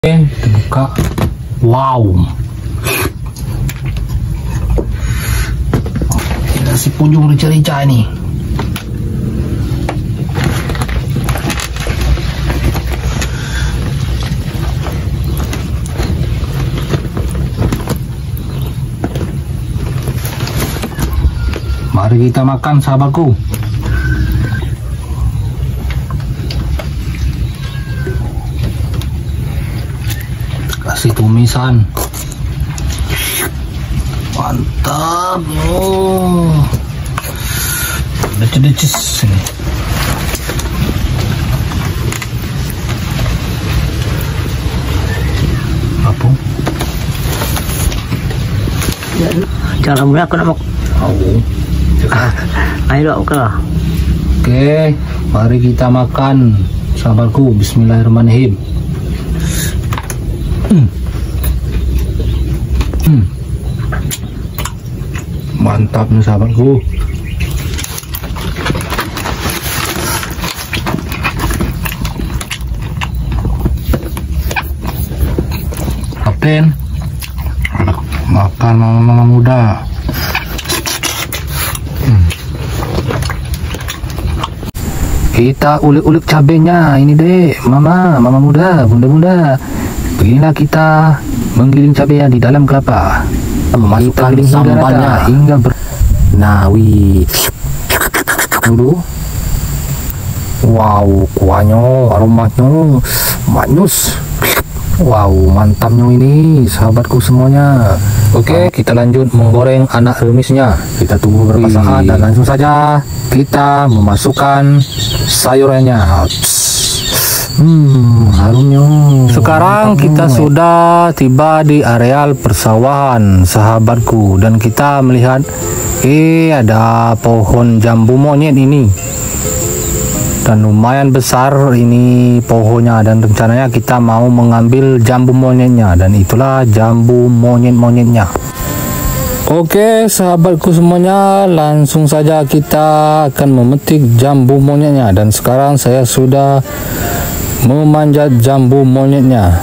Kita buka. Wow, nasi punjung rica-rica ini. Mari kita makan, sahabatku. Kasih tumisan, mantap. Oh, decis ini. Apa? Jangan mulai aku nak mau. Ayo ke. Oke, mari kita makan, sahabatku. Bismillahirrahmanirrahim. Mantap nih, sahabatku. Kapten, makan mama muda. Kita ulik-ulik cabenya ini deh, mama muda, bunda muda. Beginilah kita menggiling cabenya di dalam kelapa. Masukkan sambalnya hingga nawi dulu. Wow, kuahnya, aromanya manis. Wow, mantapnya ini, sahabatku semuanya. Oke, kita lanjut menggoreng anak remisnya. Kita tunggu beberapa saat dan langsung saja kita memasukkan sayurannya. Harumnya. Sekarang kita sudah tiba di areal persawahan, sahabatku, dan kita melihat ada pohon jambu monyet ini, dan lumayan besar ini pohonnya, dan rencananya kita mau mengambil jambu monyetnya, dan itulah jambu monyetnya. Oke, sahabatku semuanya, langsung saja kita akan memetik jambu monyetnya, dan sekarang saya sudah memanjat jambu monyetnya.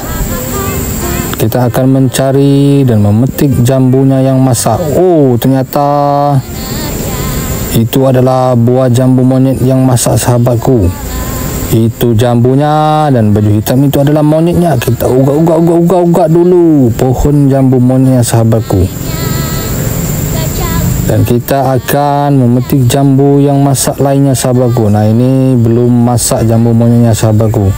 Kita akan mencari dan memetik jambunya yang masak. Oh, ternyata itu adalah buah jambu monyet yang masak, sahabatku. Itu jambunya, dan baju hitam itu adalah monyetnya. Kita ugak dulu pohon jambu monyetnya, sahabatku. Dan kita akan memetik jambu yang masak lainnya, sahabatku. Nah, ini belum masak jambu monyetnya, sahabatku.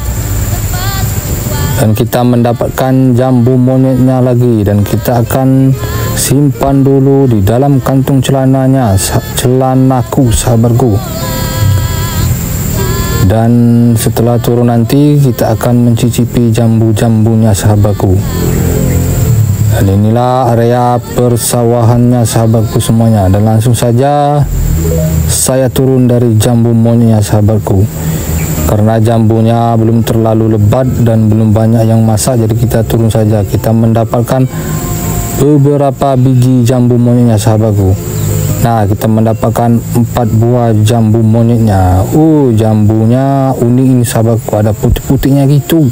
Dan kita mendapatkan jambu monyetnya lagi, dan kita akan simpan dulu di dalam kantung celanaku, sahabatku. Dan setelah turun nanti kita akan mencicipi jambu-jambunya, sahabatku. Dan inilah area persawahannya, sahabatku semuanya. Dan langsung saja saya turun dari jambu monyetnya, sahabatku. Karena jambunya belum terlalu lebat dan belum banyak yang masak, jadi kita turun saja. Kita mendapatkan beberapa biji jambu monyetnya, sahabatku. Nah, kita mendapatkan 4 buah jambu monyetnya. Jambunya unik ini, sahabatku. Ada putih-putihnya gitu.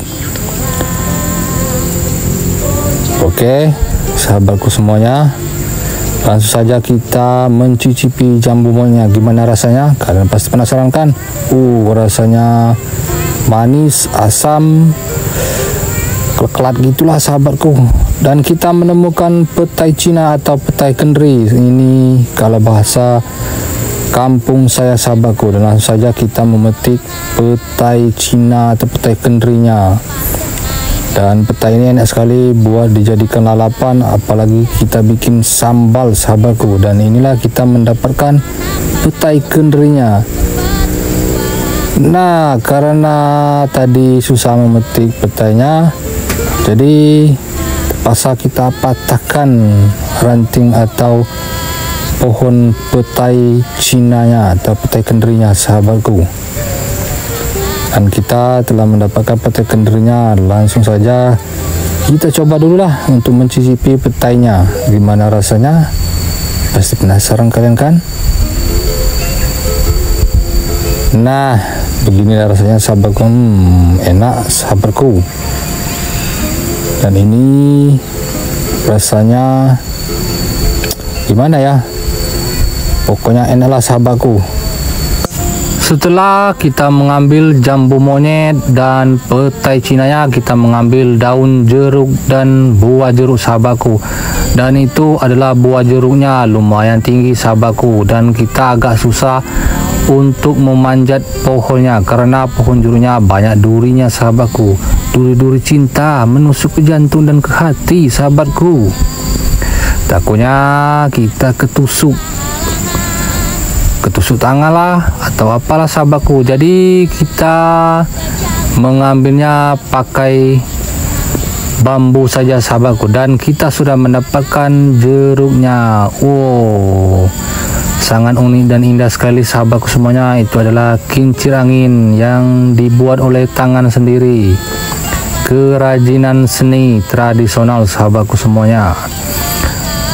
Oke, sahabatku semuanya, langsung saja kita mencicipi jambu monyetnya. Gimana rasanya? Kalian pasti penasaran kan? Rasanya manis, asam, keklat gitulah, sahabatku. Dan kita menemukan petai Cina atau petai kendri. Ini kalau bahasa kampung saya, sahabatku. Dan langsung saja kita memetik petai Cina atau petai kendrinya. Dan petai ini enak sekali buat dijadikan lalapan, apalagi kita bikin sambal, sahabatku. Dan inilah kita mendapatkan petai kendrinya. Nah, karena tadi susah memetik petainya, jadi terpaksa kita patahkan ranting atau pohon petai Cinanya atau petai kendrinya, sahabatku. Dan kita telah mendapatkan petai kendrinya. Langsung saja kita coba dulu lah untuk mencicipi petainya. Gimana rasanya? Pasti penasaran kalian kan? Nah, beginilah rasanya, sahabatku. Enak, sahabatku. Dan ini rasanya gimana ya, pokoknya enak lah sahabatku. Setelah kita mengambil jambu monyet dan petai cinanya, kita mengambil daun jeruk dan buah jeruk sahabatku. Dan itu adalah buah jeruknya lumayan tinggi sahabatku, dan kita agak susah untuk memanjat pohonnya karena pohon jeruknya banyak durinya sahabatku. Duri-duri cinta menusuk ke jantung dan ke hati sahabatku. Takutnya kita ketusuk tangan lah atau apalah sahabatku. Jadi kita mengambilnya pakai bambu saja sahabatku, dan kita sudah mendapatkan jeruknya. Wow, sangat unik dan indah sekali sahabatku semuanya. Itu adalah kincir angin yang dibuat oleh tangan sendiri, kerajinan seni tradisional sahabatku semuanya.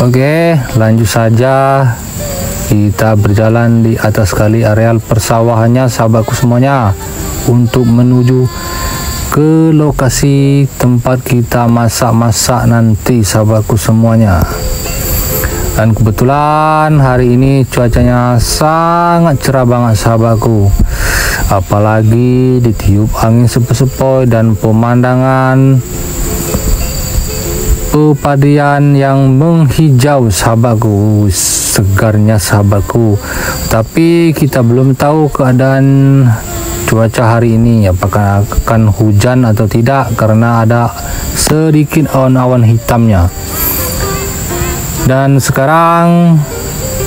Oke, lanjut saja. Kita berjalan di atas kali areal persawahannya sahabatku semuanya untuk menuju ke lokasi tempat kita masak-masak nanti sahabatku semuanya. Dan kebetulan hari ini cuacanya sangat cerah banget sahabatku, apalagi ditiup angin sepoi-sepoi dan pemandangan pepadian yang menghijau sahabatku, segarnya sahabatku. Tapi kita belum tahu keadaan cuaca hari ini, apakah akan hujan atau tidak, karena ada sedikit awan-awan hitamnya. Dan sekarang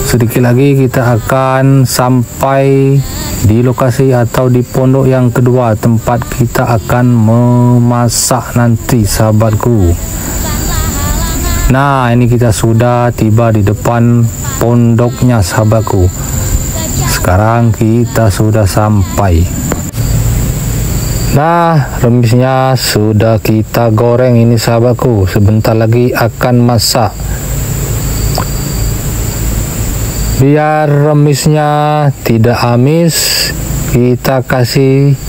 sedikit lagi kita akan sampai di lokasi atau di pondok yang kedua, tempat kita akan memasak nanti sahabatku. Nah, ini kita sudah tiba di depan pondoknya sahabatku. Sekarang kita sudah sampai. Nah, remisnya sudah kita goreng ini sahabatku. Sebentar lagi akan masak. Biar remisnya tidak amis, kita kasih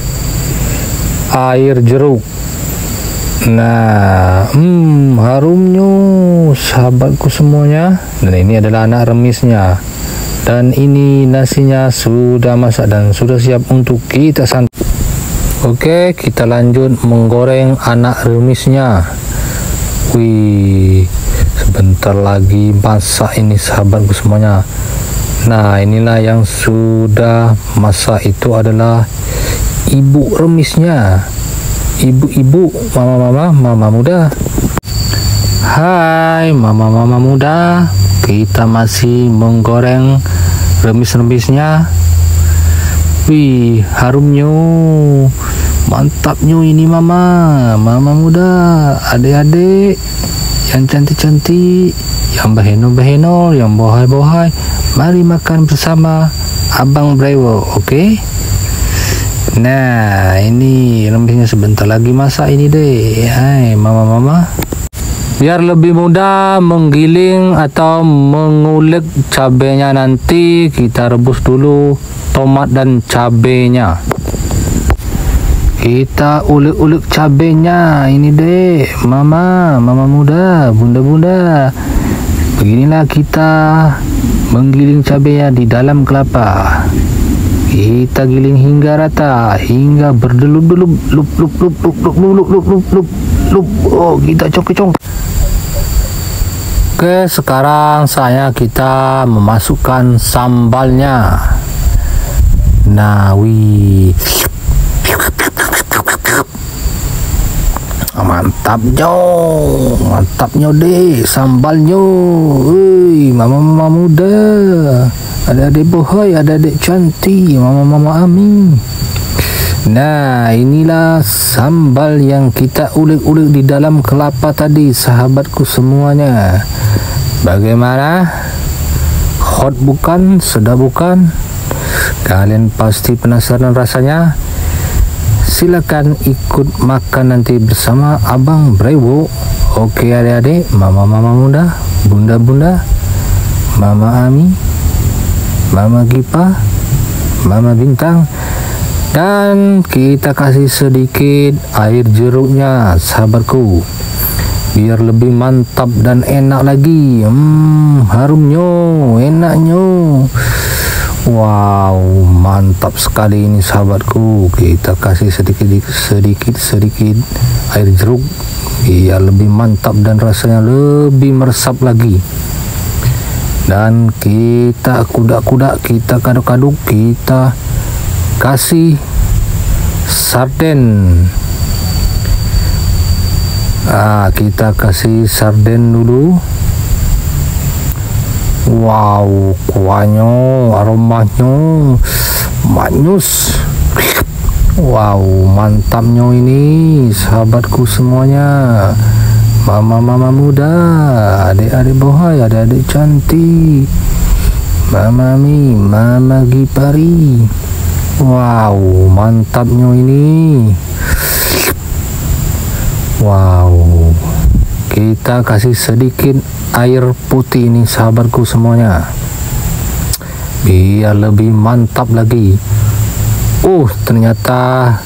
air jeruk. Nah, harumnya sahabatku semuanya. Dan ini adalah anak remisnya. Dan ini nasinya sudah masak dan sudah siap untuk kita santap. Oke, kita lanjut menggoreng anak remisnya. Wih, sebentar lagi masak ini sahabatku semuanya. Nah, inilah yang sudah masak, itu adalah ibu remisnya. Ibu-ibu, mama muda. Hai mama muda, kita masih menggoreng remis-remisnya. Wih, harumnya, mantapnya ini mama muda, adik-adik yang cantik-cantik, yang baheno-baheno, yang bohai-bohai. Mari makan bersama Abang Brewo, oke? Nah, ini remisnya sebentar lagi masak ini deh. Hai mama. Biar lebih mudah menggiling atau mengulik cabenya, nanti kita rebus dulu tomat dan cabenya. Kita ulik-ulik cabenya ini deh, mama muda, bunda. Beginilah kita menggiling cabenya di dalam kelapa. Kita giling hingga rata, hingga berdelup-delup, lup. Oh, kita congkeh. Oke, sekarang saatnya kita memasukkan sambalnya. Nah, wih, mantapnya deh sambalnya. Wih, mama muda, adik-adik bohai, adik-adik cantik, mama Ami. Nah, inilah sambal yang kita ulik-ulik di dalam kelapa tadi sahabatku semuanya. Bagaimana? Hot bukan? Sedap bukan? Kalian pasti penasaran rasanya. Silakan ikut makan nanti bersama Abang Brewo. Oke adik-adik, mama muda, bunda, mama Ami, mama Gipa, mama Bintang. Dan kita kasih sedikit air jeruknya sahabatku. biar lebih mantap dan enak lagi. Harumnya, enaknya. Wow, mantap sekali ini sahabatku. Kita kasih sedikit air jeruk biar lebih mantap dan rasanya lebih meresap lagi. Dan kita kudak-kudak, kita kaduk-kaduk, kita kasih sarden. Kita kasih sarden dulu. Wow, kuahnya, aromanya manis. Wow, mantapnya ini sahabatku semuanya. Mama muda, adik-adik bohai, adik-adik cantik, Mama Mi, Mama Gipari. Wow, mantapnya ini. Wow, kita kasih sedikit air putih ini sahabatku semuanya, biar lebih mantap lagi. Ternyata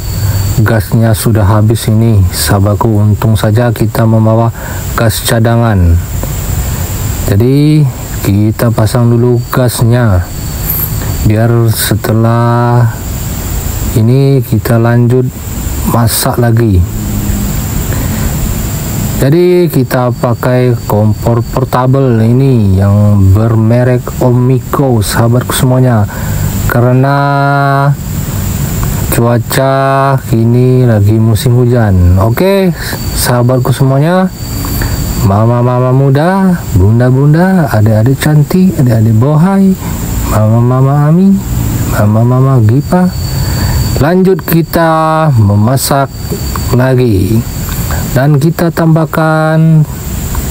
gasnya sudah habis ini sahabatku. Untung saja kita membawa gas cadangan. Jadi kita pasang dulu gasnya, biar setelah ini kita lanjut masak lagi. Jadi kita pakai kompor portable ini yang bermerek Omiko sahabatku semuanya, karena cuaca kini lagi musim hujan. Oke sahabatku semuanya, mama muda, bunda adik-adik cantik, adik-adik bohai, mama Ami, mama Gipa, lanjut kita memasak lagi. Dan kita tambahkan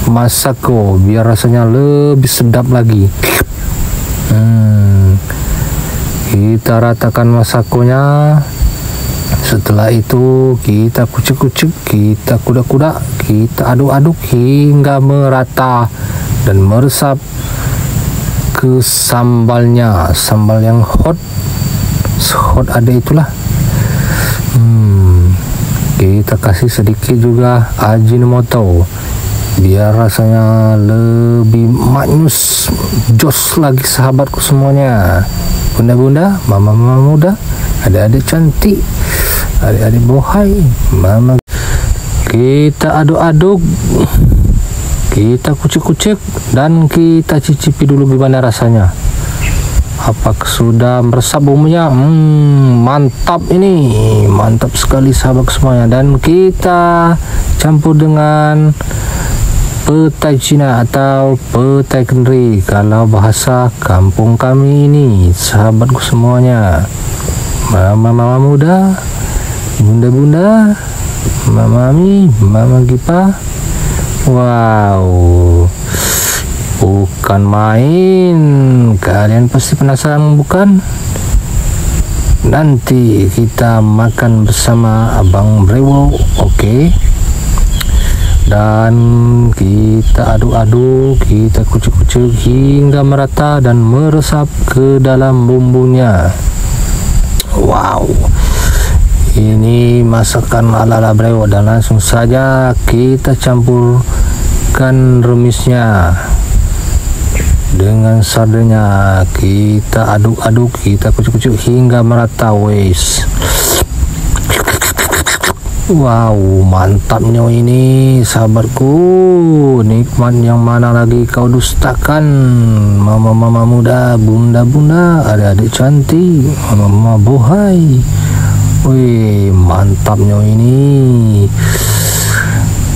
masako biar rasanya lebih sedap lagi. Kita ratakan masakonya. Setelah itu kita kucuk-kucuk, kita kudak-kudak, kita aduk-aduk hingga merata dan meresap ke sambalnya. Sambal yang hot ada itulah. Kita kasih sedikit juga Ajinomoto biar rasanya lebih manis, jos lagi sahabatku semuanya. Bunda, mama muda, adik-adik cantik, adik-adik bohai, mama. Kita aduk-aduk, kita kucek-kucek, dan kita cicipi dulu gimana rasanya. Apakah sudah meresap bumbunya? Mantap ini, mantap sekali sahabat semuanya. Dan kita campur dengan petai Cina atau petai kendri kalau bahasa kampung kami ini sahabatku semuanya. Mama muda, bunda, Mama Mi, Mama Gipa. Wow, bukan main. Kalian pasti penasaran bukan? Nanti kita makan bersama Abang Brewo, oke? Dan kita aduk-aduk, kita kucuk-kucuk hingga merata dan meresap ke dalam bumbunya. Wow, ini masakan ala-ala Brewo. Dan langsung saja kita campurkan remisnya dengan sardennya. Kita aduk-aduk, kita kucuk-kucuk hingga merata. Wes, wow, mantapnya ini sahabatku. Nikmat yang mana lagi kau dustakan, mama muda, bunda, adik-adik cantik, mama bohai. Wih, mantapnya ini,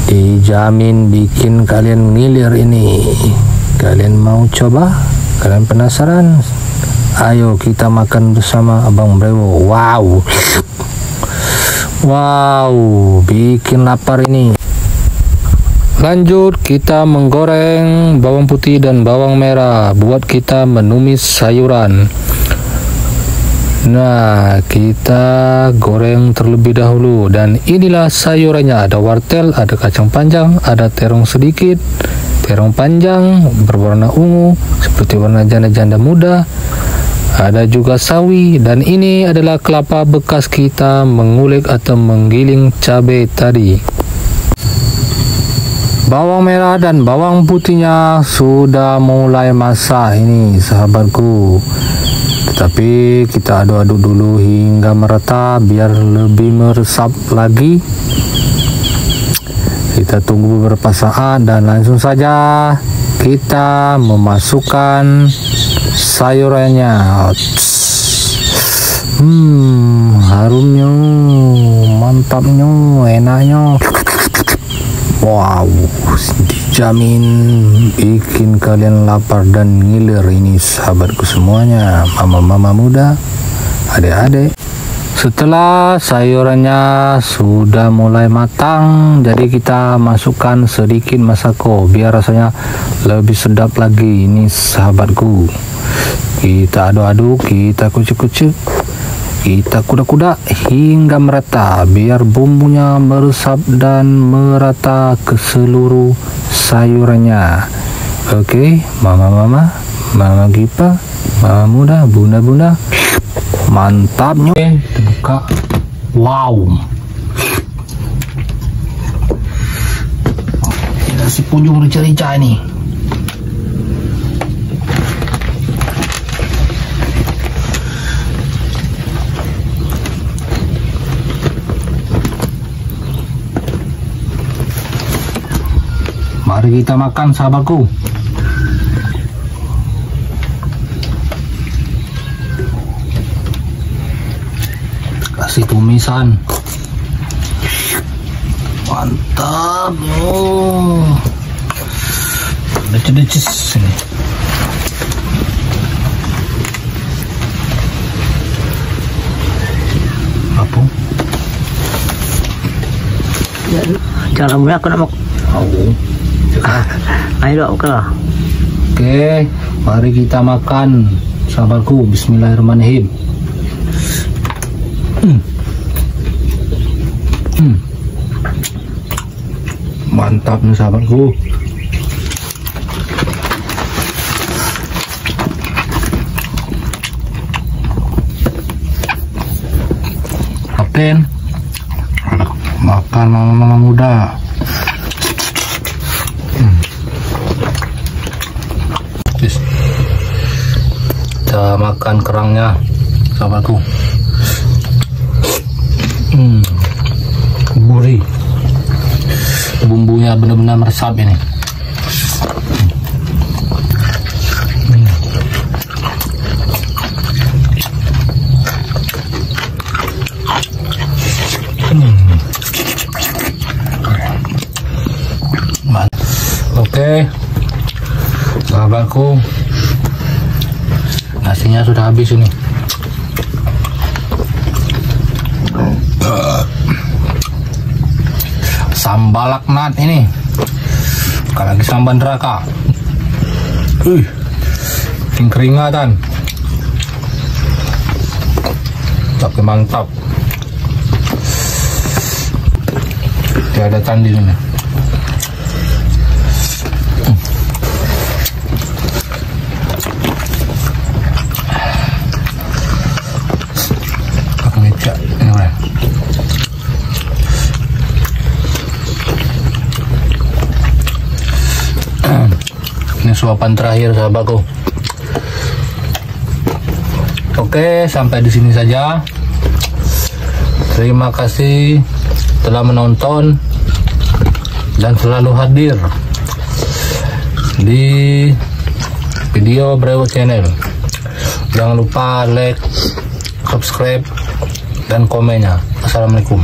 dijamin bikin kalian ngiler ini. Kalian mau coba? Kalian penasaran? Ayo kita makan bersama Abang Brewo. Wow, bikin lapar ini. Lanjut kita menggoreng bawang putih dan bawang merah buat kita menumis sayuran. Nah, kita goreng terlebih dahulu. Dan inilah sayurannya. Ada wortel, ada kacang panjang, ada terong sedikit, terong panjang berwarna ungu seperti warna janda-janda muda. Ada juga sawi, dan ini adalah kelapa bekas kita mengulik atau menggiling cabai tadi. Bawang merah dan bawang putihnya sudah mulai masak ini sahabatku. Tetapi kita aduk-aduk dulu hingga merata biar lebih meresap lagi. Kita tunggu beberapa saat dan langsung saja kita memasukkan sayurannya. Harumnya, mantapnya, enaknya. Wow, dijamin bikin kalian lapar dan ngiler ini sahabatku semuanya, mama-mama muda, adik-adik. Setelah sayurannya sudah mulai matang, jadi kita masukkan sedikit masako biar rasanya lebih sedap lagi ini sahabatku. Kita aduk-aduk, kita kucuk-kucuk, kita kuda-kuda hingga merata biar bumbunya meresap dan merata ke seluruh sayurannya. Oke, mama-mama, mama Gipa, mama muda, bunda-bunda, mantapnya. Kita buka. Wow, nasi punjung rica-rica ini. Mari kita makan sahabatku. Kasih tumisan. Mantap. Decis ini. Apa? Jalan aku nak makan. Ayo oke lah. Oke, mari kita makan sahabatku. Bismillahirrahmanirrahim. Mantap nih sahabatku. Kapten, makan mama-mama muda. Kita makan kerangnya sahabatku. Gurih, bumbunya benar-benar meresap ini. Oke sahabatku, nasinya sudah habis ini. Sambal laknat ini, bukan lagi sambal neraka. Keringatan, tapi mantap. Tidak ada tanding ini. Ini suapan terakhir sahabatku. Oke, sampai di sini saja. Terima kasih telah menonton dan selalu hadir di video Brewo Channel. Jangan lupa like, subscribe, dan komennya. Assalamualaikum.